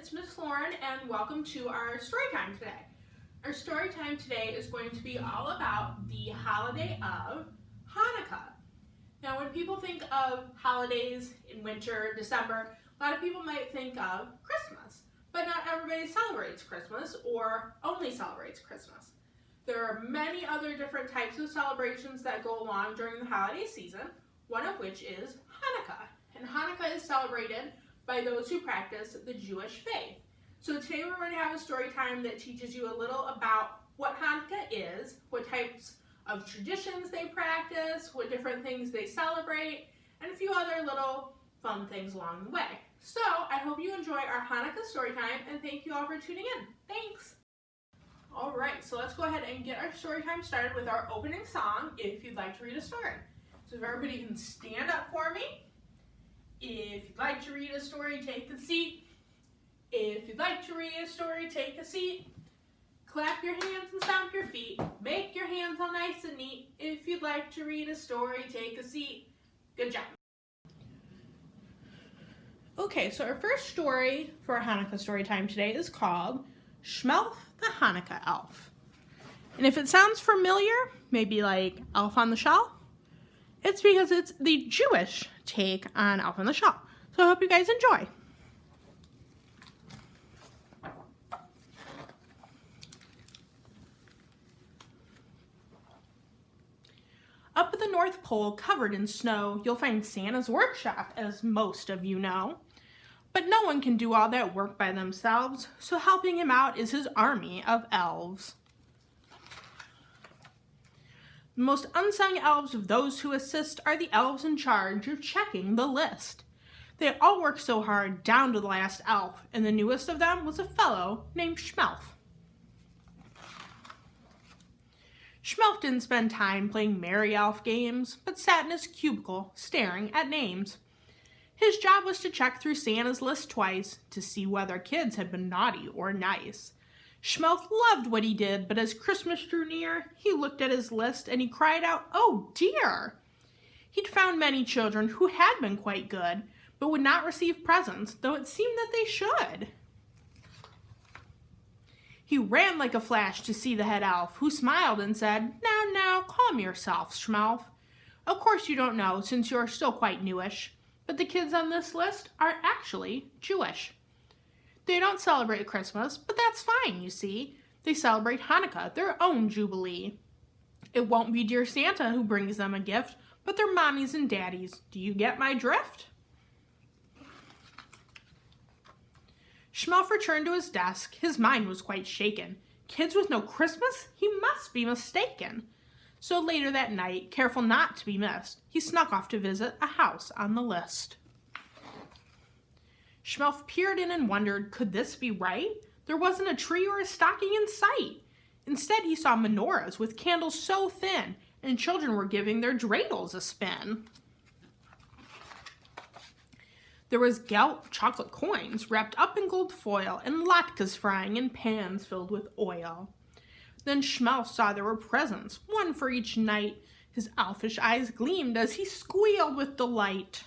it's Miss Lauren and welcome to our story time today. Our story time today is going to be all about the holiday of Hanukkah. Now when people think of holidays in winter, December, a lot of people might think of Christmas, but not everybody celebrates Christmas or only celebrates Christmas. There are many other different types of celebrations that go along during the holiday season, one of which is Hanukkah. And Hanukkah is celebrated by those who practice the Jewish faith. So today we're going to have a story time that teaches you a little about what Hanukkah is, what types of traditions they practice, what different things they celebrate, and a few other little fun things along the way. So I hope you enjoy our Hanukkah story time and thank you all for tuning in. Thanks! Alright, so let's go ahead and get our story time started with our opening song, If You'd Like to Read a Story. So if everybody can stand up for me. If you'd like to read a story, take a seat. If you'd like to read a story, take a seat. Clap your hands and stomp your feet. Make your hands all nice and neat. If you'd like to read a story, take a seat. Good job. Okay, so our first story for our Hanukkah story time today is called Shmelf the Hanukkah Elf. And if it sounds familiar, maybe like Elf on the Shelf, it's because it's the Jewish take on Elf on the Shelf. So I hope you guys enjoy. Up at the North Pole, covered in snow, you'll find Santa's workshop, as most of you know. But no one can do all that work by themselves, so helping him out is his army of elves. The most unsung elves of those who assist are the elves in charge of checking the list. They all work so hard, down to the last elf, and the newest of them was a fellow named Shmelf. Shmelf didn't spend time playing merry elf games, but sat in his cubicle, staring at names. His job was to check through Santa's list twice to see whether kids had been naughty or nice. Shmelf loved what he did, but as Christmas drew near, he looked at his list and he cried out, "Oh dear!" He'd found many children who had been quite good, but would not receive presents, though it seemed that they should. He ran like a flash to see the head elf, who smiled and said, Now, calm yourself, Shmelf. Of course you don't know, since you're still quite newish, but the kids on this list are actually Jewish. They don't celebrate Christmas, but that's fine, you see. They celebrate Hanukkah, their own jubilee. It won't be dear Santa who brings them a gift, but their mommies and daddies. Do you get my drift? Shmelf returned to his desk. His mind was quite shaken. Kids with no Christmas? He must be mistaken. So later that night, careful not to be missed, he snuck off to visit a house on the list. Shmelf peered in and wondered, could this be right? There wasn't a tree or a stocking in sight. Instead, he saw menorahs with candles so thin, and children were giving their dreidels a spin. There was gelt chocolate coins wrapped up in gold foil, and latkes frying in pans filled with oil. Then Shmelf saw there were presents, one for each night. His elfish eyes gleamed as he squealed with delight.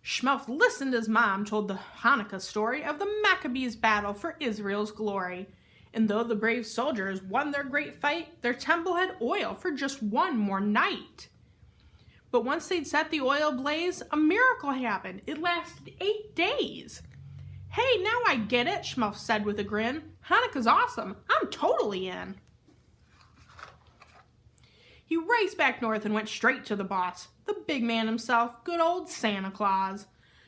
Shmelf listened as Mom told the Hanukkah story of the Maccabees' battle for Israel's glory. And though the brave soldiers won their great fight, their temple had oil for just one more night. But once they'd set the oil ablaze, a miracle happened. It lasted 8 days. Hey, now I get it, Shmelf said with a grin. Hanukkah's awesome. I'm totally in. He raced back north and went straight to the boss, the big man himself, good old Santa Claus.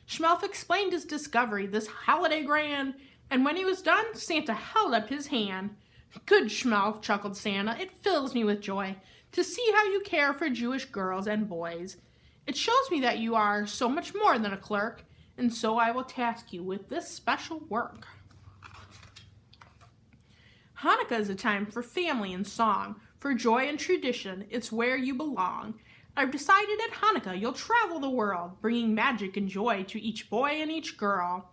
Shmelf explained his discovery, this holiday grand, and when he was done, Santa held up his hand. Good Shmelf, chuckled Santa, it fills me with joy to see how you care for Jewish girls and boys. It shows me that you are so much more than a clerk, and so I will task you with this special work. Hanukkah is a time for family and song, for joy and tradition. It's where you belong. I've decided at Hanukkah you'll travel the world, bringing magic and joy to each boy and each girl.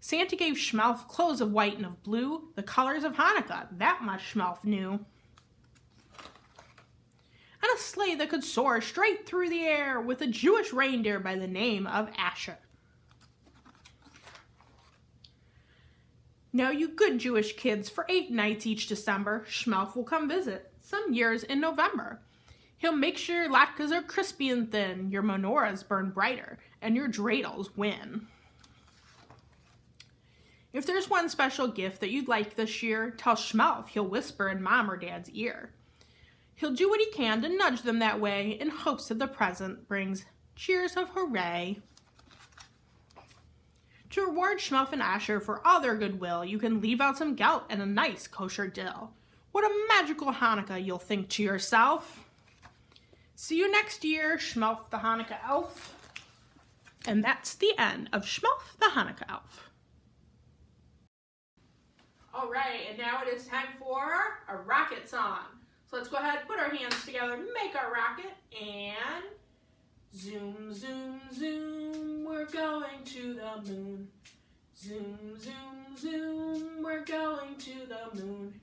Santa gave Shmelf clothes of white and of blue, the colors of Hanukkah. That much Shmelf knew. And a sleigh that could soar straight through the air with a Jewish reindeer by the name of Asher. Now you good Jewish kids, for 8 nights each December, Schmelf will come visit, some years in November. He'll make sure your latkes are crispy and thin, your menorahs burn brighter, and your dreidels win. If there's one special gift that you'd like this year, tell Schmelf he'll whisper in Mom or Dad's ear. He'll do what he can to nudge them that way in hopes that the present brings cheers of hooray. To reward Schmelf and Asher for all their goodwill, you can leave out some gelt and a nice kosher dill. What a magical Hanukkah, you'll think to yourself. See you next year, Schmelf the Hanukkah Elf. And that's the end of Schmelf the Hanukkah Elf. All right, and now it is time for a rocket song. So let's go ahead, put our hands together, make our rocket, and zoom, zoom, zoom, we're going to the moon. Zoom, zoom, zoom, we're going to the moon.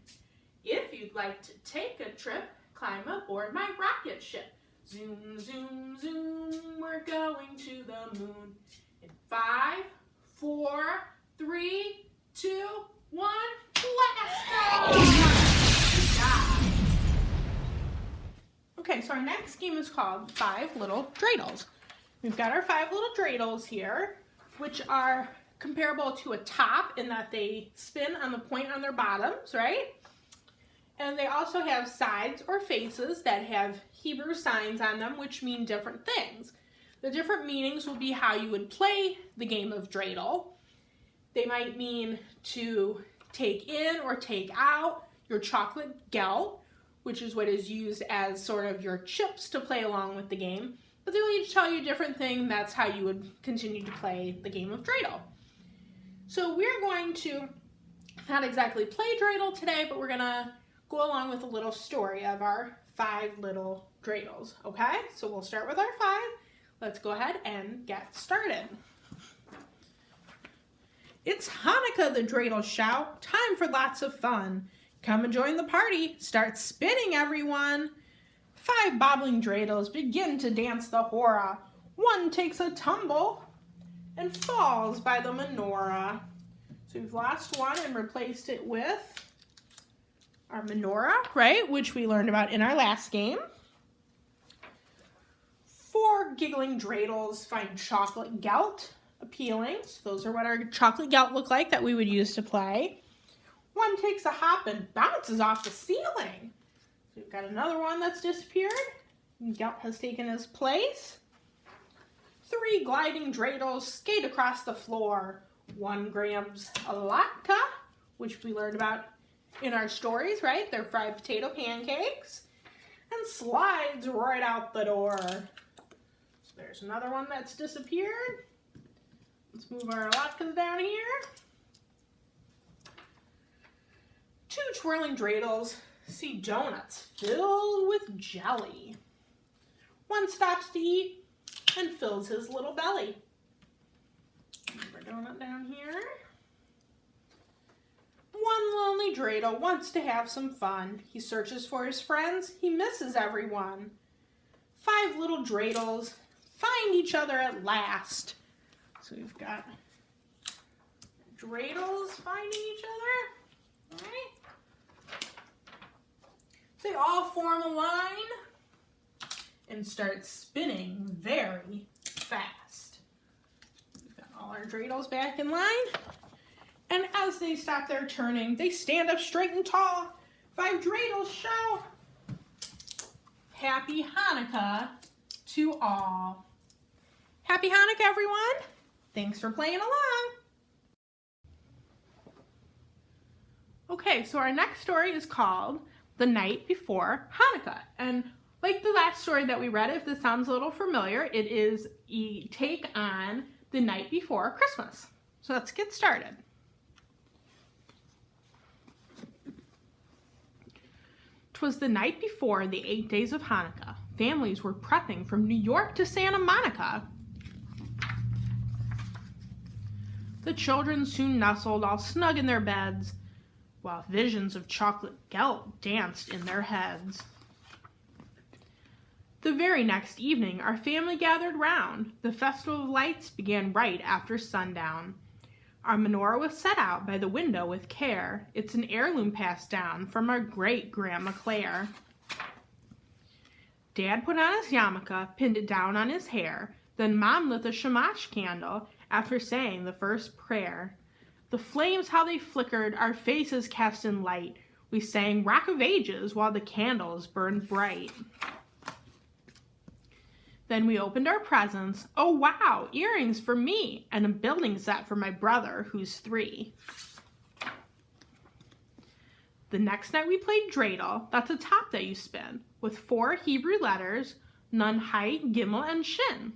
If you'd like to take a trip, climb aboard my rocket ship. Zoom, zoom, zoom, we're going to the moon. In 5, 4, 3, 2, 1, blast off! Okay, so our next game is called 5 Little Dreidels. We've got our 5 little dreidels here, which are comparable to a top in that they spin on the point on their bottoms, right? And they also have sides or faces that have Hebrew signs on them, which mean different things. The different meanings will be how you would play the game of dreidel. They might mean to take in or take out your chocolate gelt, which is what is used as sort of your chips to play along with the game. But they'll each tell you a different thing. That's how you would continue to play the game of dreidel. So we're going to not exactly play dreidel today, but we're going to go along with a little story of our 5 little dreidels, okay? So we'll start with our 5. Let's go ahead and get started. It's Hanukkah, the dreidels shout. Time for lots of fun. Come and join the party. Start spinning, everyone. 5 bobbling dreidels begin to dance the hora. One takes a tumble and falls by the menorah. So we've lost one and replaced it with our menorah, right, which we learned about in our last game. 4 giggling dreidels find chocolate gelt appealing. So those are what our chocolate gelt look like that we would use to play. One takes a hop and bounces off the ceiling. So we've got another one that's disappeared. Gelt has taken his place. 3 gliding dreidels skate across the floor. One grabs a latke, which we learned about in our stories, right? They're fried potato pancakes. And slides right out the door. So there's another one that's disappeared. Let's move our latkes down here. 2 twirling dreidels see donuts filled with jelly. One stops to eat and fills his little belly. Move our donut down here. One lonely dreidel wants to have some fun. He searches for his friends. He misses everyone. 5 little dreidels find each other at last. So we've got dreidels finding each other. All right. They all form a line and start spinning very fast. We've got all our dreidels back in line. And as they stop their turning, they stand up straight and tall. 5 dreidels shout, Happy Hanukkah to all. Happy Hanukkah, everyone. Thanks for playing along. Okay, so our next story is called The Night Before Hanukkah. And like the last story that we read, if this sounds a little familiar, it is a take on the night before Christmas. So let's get started. 'Twas the night before the 8 days of Hanukkah. Families were prepping from New York to Santa Monica. The children soon nestled all snug in their beds, while visions of chocolate gelt danced in their heads. The very next evening, our family gathered round. The festival of lights began right after sundown. Our menorah was set out by the window with care. It's an heirloom passed down from our great-grandma Claire. Dad put on his yarmulke, pinned it down on his hair. Then Mom lit the shamash candle after saying the first prayer. The flames, how they flickered, our faces cast in light. We sang Rock of Ages while the candles burned bright. Then we opened our presents. Oh wow, earrings for me, and a building set for my brother, who's 3. The next night we played dreidel, that's a top that you spin, with 4 Hebrew letters, Nun, Height, Gimel, and Shin.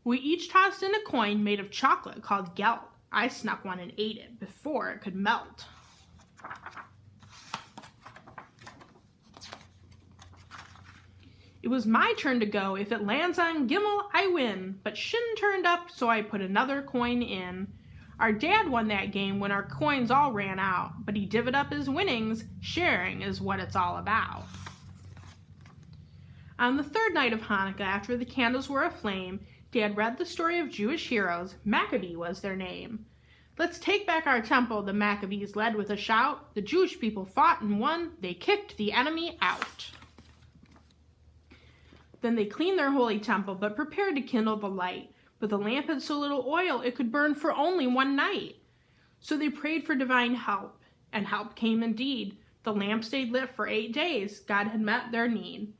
We each tossed in a coin made of chocolate called gelt. I snuck one and ate it before it could melt. It was my turn to go. If it lands on Gimel, I win. But Shin turned up, so I put another coin in. Our dad won that game when our coins all ran out, but he divvied up his winnings. Sharing is what it's all about. On the 3rd night of Hanukkah, after the candles were aflame, Dad read the story of Jewish heroes. Maccabee was their name. Let's take back our temple, the Maccabees led with a shout. The Jewish people fought and won. They kicked the enemy out. Then they cleaned their holy temple, but prepared to kindle the light. But the lamp had so little oil, it could burn for only one night. So they prayed for divine help, and help came indeed. The lamp stayed lit for 8 days. God had met their need.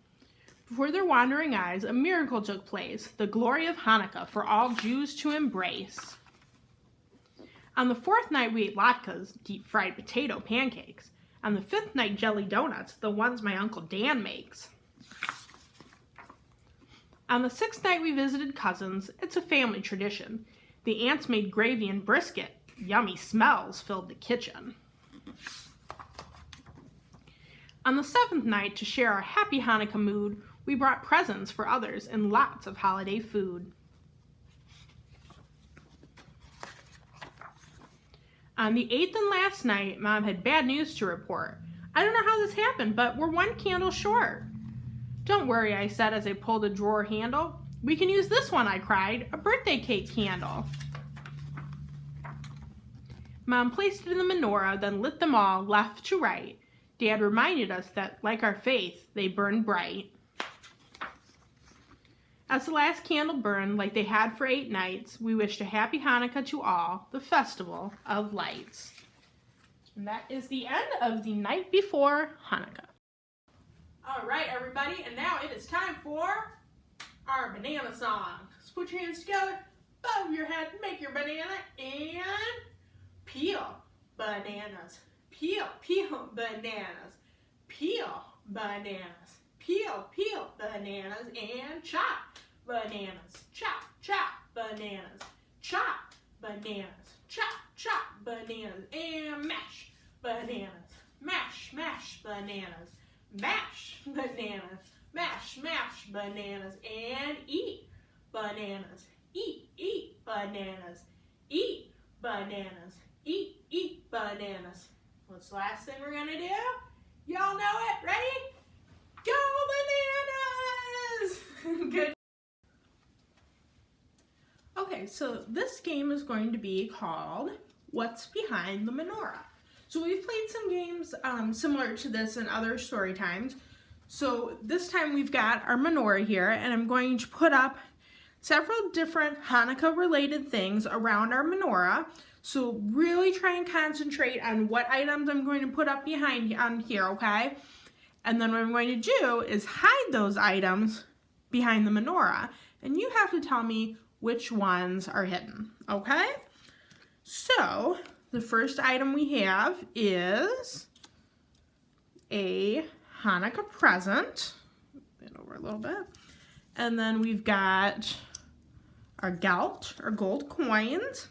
Before their wandering eyes, a miracle took place, the glory of Hanukkah for all Jews to embrace. On the 4th night, we ate latkes, deep-fried potato pancakes. On the 5th night, jelly donuts, the ones my Uncle Dan makes. On the 6th night, we visited cousins. It's a family tradition. The aunts made gravy and brisket. Yummy smells filled the kitchen. On the 7th night, to share our happy Hanukkah mood, we brought presents for others and lots of holiday food. On the 8th and last night, Mom had bad news to report. I don't know how this happened, but we're 1 candle short. Don't worry, I said as I pulled a drawer handle. We can use this one, I cried, a birthday cake candle. Mom placed it in the menorah, then lit them all, left to right. Dad reminded us that, like our faith, they burn bright. As the last candle burned, like they had for 8 nights, we wished a happy Hanukkah to all, the festival of lights. And that is the end of the night before Hanukkah. All right, everybody, and now it is time for our banana song. So put your hands together, above your head, make your banana, and peel bananas. Peel bananas. Peel bananas. Peel bananas, and chop bananas. Chop bananas. Chop bananas. Chop bananas, and mash bananas. Mash bananas. Mash bananas, mash bananas, and eat bananas, eat bananas, eat bananas, eat bananas. What's the last thing we're gonna do? Y'all know it, ready? Go bananas! Good. Okay, so this game is going to be called What's Behind the Menorah? So we've played some games similar to this in other story times. So this time we've got our menorah here, and I'm going to put up several different Hanukkah related things around our menorah. So really try and concentrate on what items I'm going to put up behind on here, okay? And then what I'm going to do is hide those items behind the menorah, and you have to tell me which ones are hidden, okay? So the first item we have is a Hanukkah present. Move it over a little bit. And then we've got our gelt, or gold coins.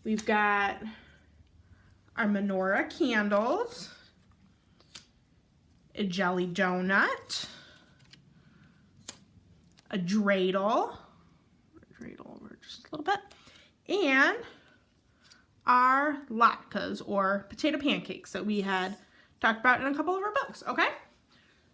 We've got our menorah candles, a jelly donut, a dreidel over just a little bit, and our latkes, or potato pancakes, that we had talked about in a couple of our books, okay?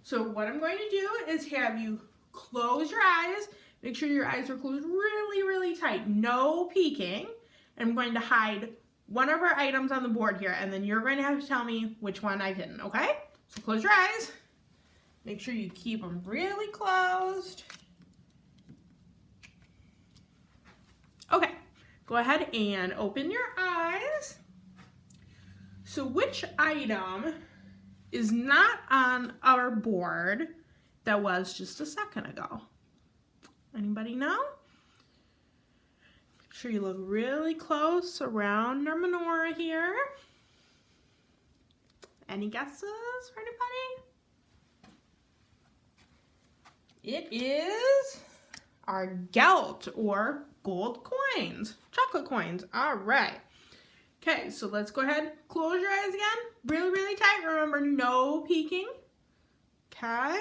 So what I'm going to do is have you close your eyes. Make sure your eyes are closed really, really tight. No peeking. And I'm going to hide one of our items on the board here, and then you're going to have to tell me which one I've hidden, okay? So close your eyes. Make sure you keep them really closed. Okay, go ahead and open your eyes. So which item is not on our board that was just a second ago? Anybody know? Make sure you look really close around our menorah here. Any guesses for anybody? It is our gelt, or gold coins, chocolate coins. All right. Okay, so let's go ahead, close your eyes again, really, really tight. Remember, no peeking. Okay.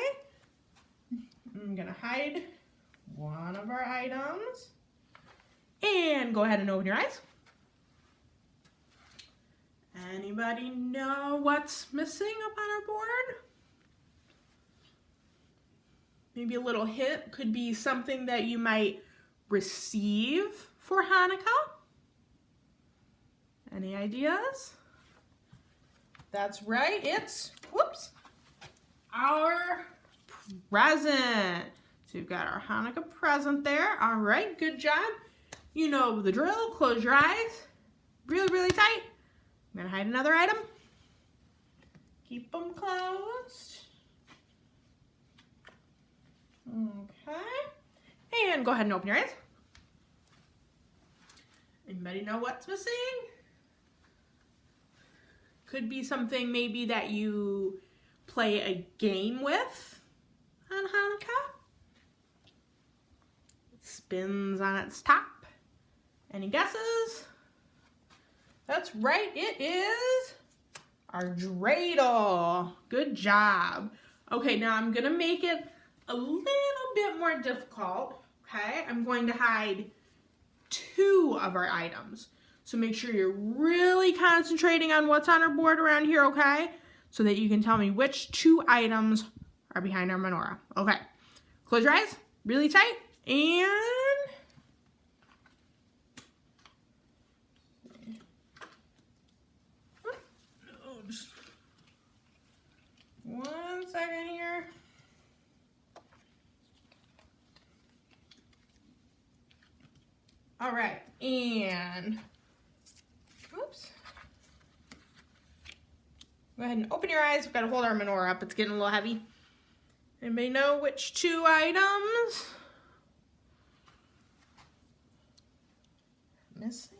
I'm gonna hide one of our items. And go ahead and open your eyes. Anybody know what's missing up on our board? Maybe a little hint could be something that you might receive for Hanukkah. Any ideas? That's right, it's, whoops, our present. So you've got our Hanukkah present there. All right, good job. You know the drill. Close your eyes. Really, really tight. I'm gonna hide another item. Keep them closed. Okay. And go ahead and open your eyes. Anybody know what's missing? Could be something maybe that you play a game with on Hanukkah. It spins on its top. Any guesses? That's right, it is our dreidel. Good job. Okay, now I'm gonna make it a little bit more difficult, okay? I'm going to hide two of our items. So make sure you're really concentrating on what's on our board around here, okay? So that you can tell me which two items are behind our menorah. Okay, close your eyes, really tight, and just 1 second here. All right, and oops. Go ahead and open your eyes. We've got to hold our menorah up. It's getting a little heavy. Anybody know which two items? Missing?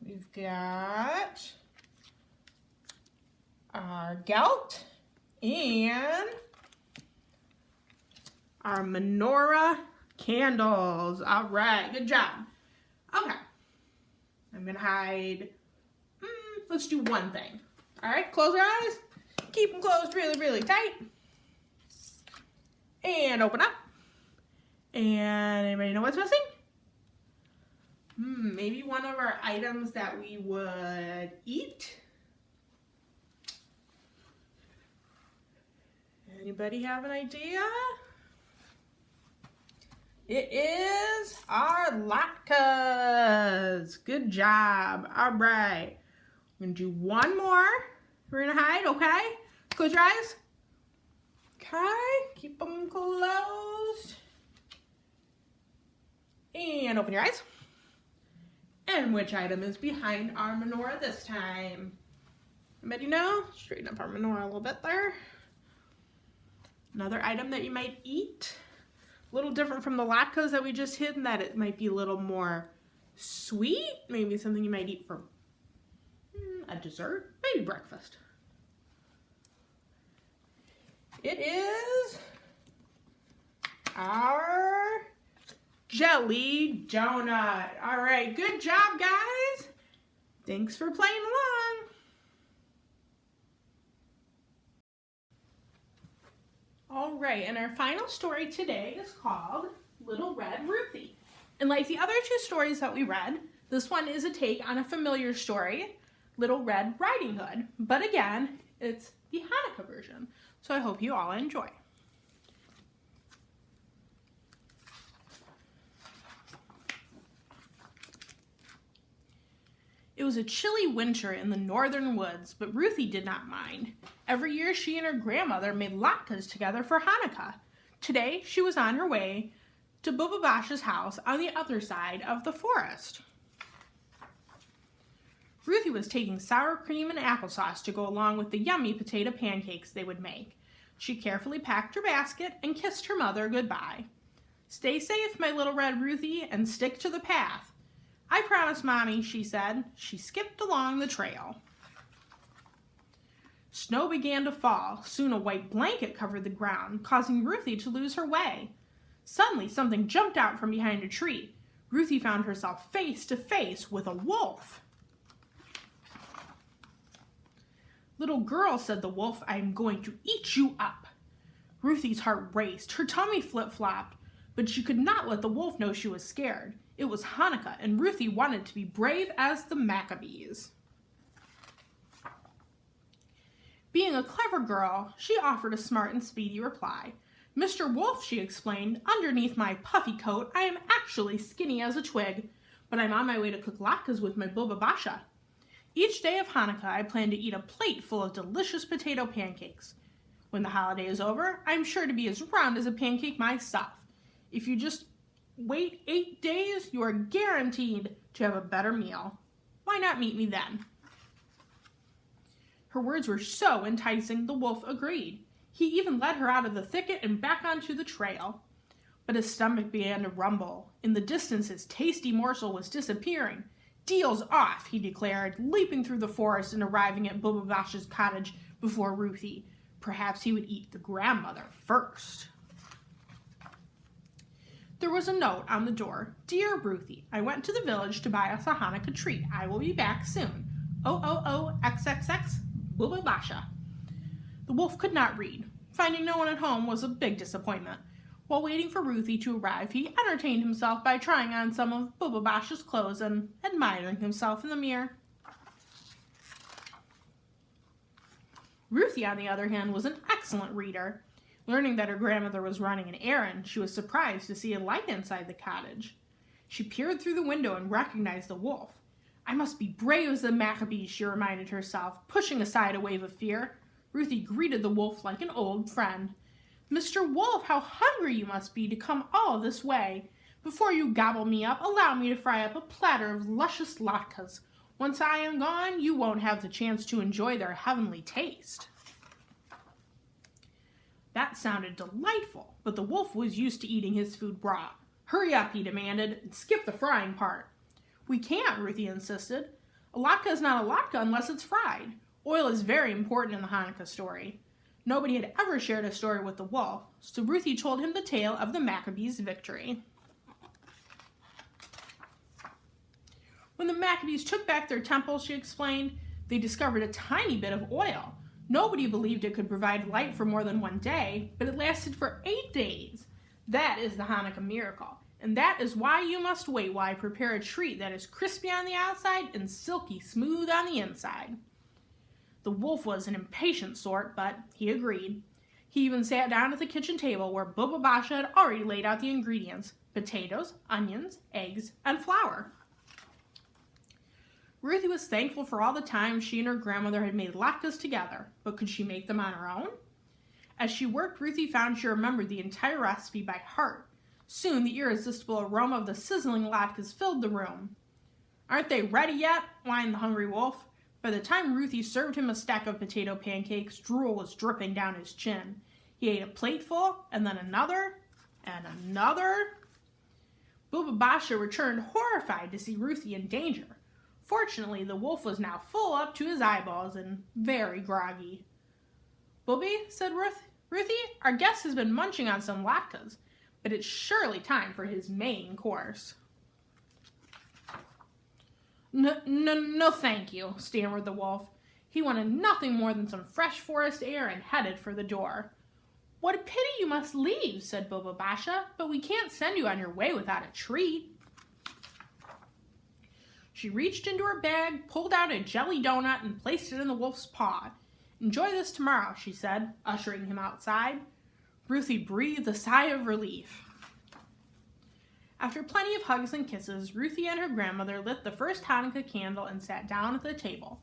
We've got our gelt and our menorah candles. All right, good job. Okay, I'm gonna hide, let's do one thing. All right, close your eyes, keep them closed really, really tight, and open up. And anybody know what's missing? Maybe one of our items that we would eat. Anybody have an idea? It is our latkes. Good job. All right. We're going to do one more. We're going to hide, okay? Close your eyes. Okay. Keep them closed. And open your eyes. And which item is behind our menorah this time? Anybody know? Straighten up our menorah a little bit there. Another item that you might eat. A little different from the latkes that we just hid, in that it might be a little more sweet. Maybe something you might eat for a dessert, maybe breakfast. It is our jelly donut. All right, good job, guys. Thanks for playing along. All right, and our final story today is called Little Red Ruthie. And like the other two stories that we read, this one is a take on a familiar story, Little Red Riding Hood. But again, it's the Hanukkah version. So I hope you all enjoy. It was a chilly winter in the northern woods, but Ruthie did not mind. Every year she and her grandmother made latkes together for Hanukkah. Today she was on her way to Bubba Bash's house on the other side of the forest. Ruthie was taking sour cream and applesauce to go along with the yummy potato pancakes they would make. She carefully packed her basket and kissed her mother goodbye. "Stay safe, my little red Ruthie, and stick to the path." "I promise, Mommy," she said. She skipped along the trail. Snow began to fall. Soon a white blanket covered the ground, causing Ruthie to lose her way. Suddenly, something jumped out from behind a tree. Ruthie found herself face to face with a wolf. "Little girl," said the wolf, "I am going to eat you up." Ruthie's heart raced. Her tummy flip-flopped, but she could not let the wolf know she was scared. It was Hanukkah, and Ruthie wanted to be brave as the Maccabees. Being a clever girl, she offered a smart and speedy reply. "Mr. Wolf," she explained, "underneath my puffy coat, I am actually skinny as a twig, but I'm on my way to cook latkes with my Bubba Basha. Each day of Hanukkah, I plan to eat a plate full of delicious potato pancakes. When the holiday is over, I'm sure to be as round as a pancake myself. If you just wait 8 days, you are guaranteed to have a better meal. Why not meet me then?" Her words were so enticing, the wolf agreed. He even led her out of the thicket and back onto the trail. But his stomach began to rumble. In the distance, his tasty morsel was disappearing. "Deal's off," he declared, leaping through the forest and arriving at Bubba Bash's cottage before Ruthie. Perhaps he would eat the grandmother first. There was a note on the door. "Dear Ruthie, I went to the village to buy us a Hanukkah treat. I will be back soon. XXX, Bubba Basha." The wolf could not read. Finding no one at home was a big disappointment. While waiting for Ruthie to arrive, he entertained himself by trying on some of Bubba Bash's clothes and admiring himself in the mirror. Ruthie, on the other hand, was an excellent reader. Learning that her grandmother was running an errand, she was surprised to see a light inside the cottage. She peered through the window and recognized the wolf. "I must be brave as the Maccabees," she reminded herself, pushing aside a wave of fear. Ruthie greeted the wolf like an old friend. "Mr. Wolf, how hungry you must be to come all this way. Before you gobble me up, allow me to fry up a platter of luscious latkes. Once I am gone, you won't have the chance to enjoy their heavenly taste." That sounded delightful, but the wolf was used to eating his food raw. "Hurry up," he demanded, "and skip the frying part." "We can't," Ruthie insisted. "A latke is not a latke unless it's fried. Oil is very important in the Hanukkah story." Nobody had ever shared a story with the wolf, so Ruthie told him the tale of the Maccabees' victory. When the Maccabees took back their temple, she explained, they discovered a tiny bit of oil. Nobody believed it could provide light for more than one day, but it lasted for 8 days. That is the Hanukkah miracle, and that is why you must wait while I prepare a treat that is crispy on the outside and silky smooth on the inside. The wolf was an impatient sort, but he agreed. He even sat down at the kitchen table where Bubba Basha had already laid out the ingredients: potatoes, onions, eggs, and flour. Ruthie was thankful for all the time she and her grandmother had made latkes together, but could she make them on her own? As she worked, Ruthie found she remembered the entire recipe by heart. Soon the irresistible aroma of the sizzling latkes filled the room. "Aren't they ready yet?" whined the hungry wolf. By the time Ruthie served him a stack of potato pancakes, drool was dripping down his chin. He ate a plateful, and then another, and another. Bubba Basha returned horrified to see Ruthie in danger. Fortunately, the wolf was now full up to his eyeballs and very groggy. "Bubby," said Ruthie, "our guest has been munching on some latkes, but it's surely time for his main course." No, thank you," stammered the wolf. He wanted nothing more than some fresh forest air and headed for the door. "What a pity you must leave," said Bubba Basha, "but we can't send you on your way without a treat." She reached into her bag, pulled out a jelly donut, and placed it in the wolf's paw. "Enjoy this tomorrow," she said, ushering him outside. Ruthie breathed a sigh of relief. After plenty of hugs and kisses, Ruthie and her grandmother lit the first Hanukkah candle and sat down at the table.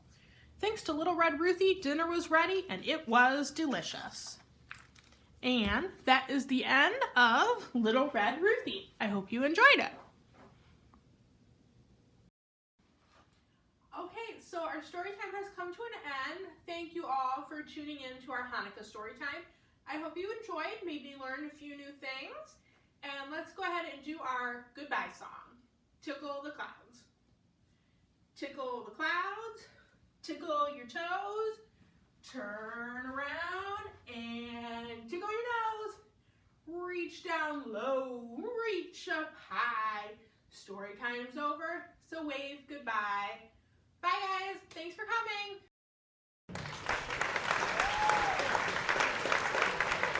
Thanks to Little Red Ruthie, dinner was ready and it was delicious. And that is the end of Little Red Ruthie. I hope you enjoyed it. Okay, so our story time has come to an end. Thank you all for tuning in to our Hanukkah story time. I hope you enjoyed, maybe learned a few new things. And let's go ahead and do our goodbye song. Tickle the clouds. Tickle the clouds, tickle your toes, turn around and tickle your nose. Reach down low, reach up high. Story time's over, so wave goodbye. Bye guys, thanks for coming.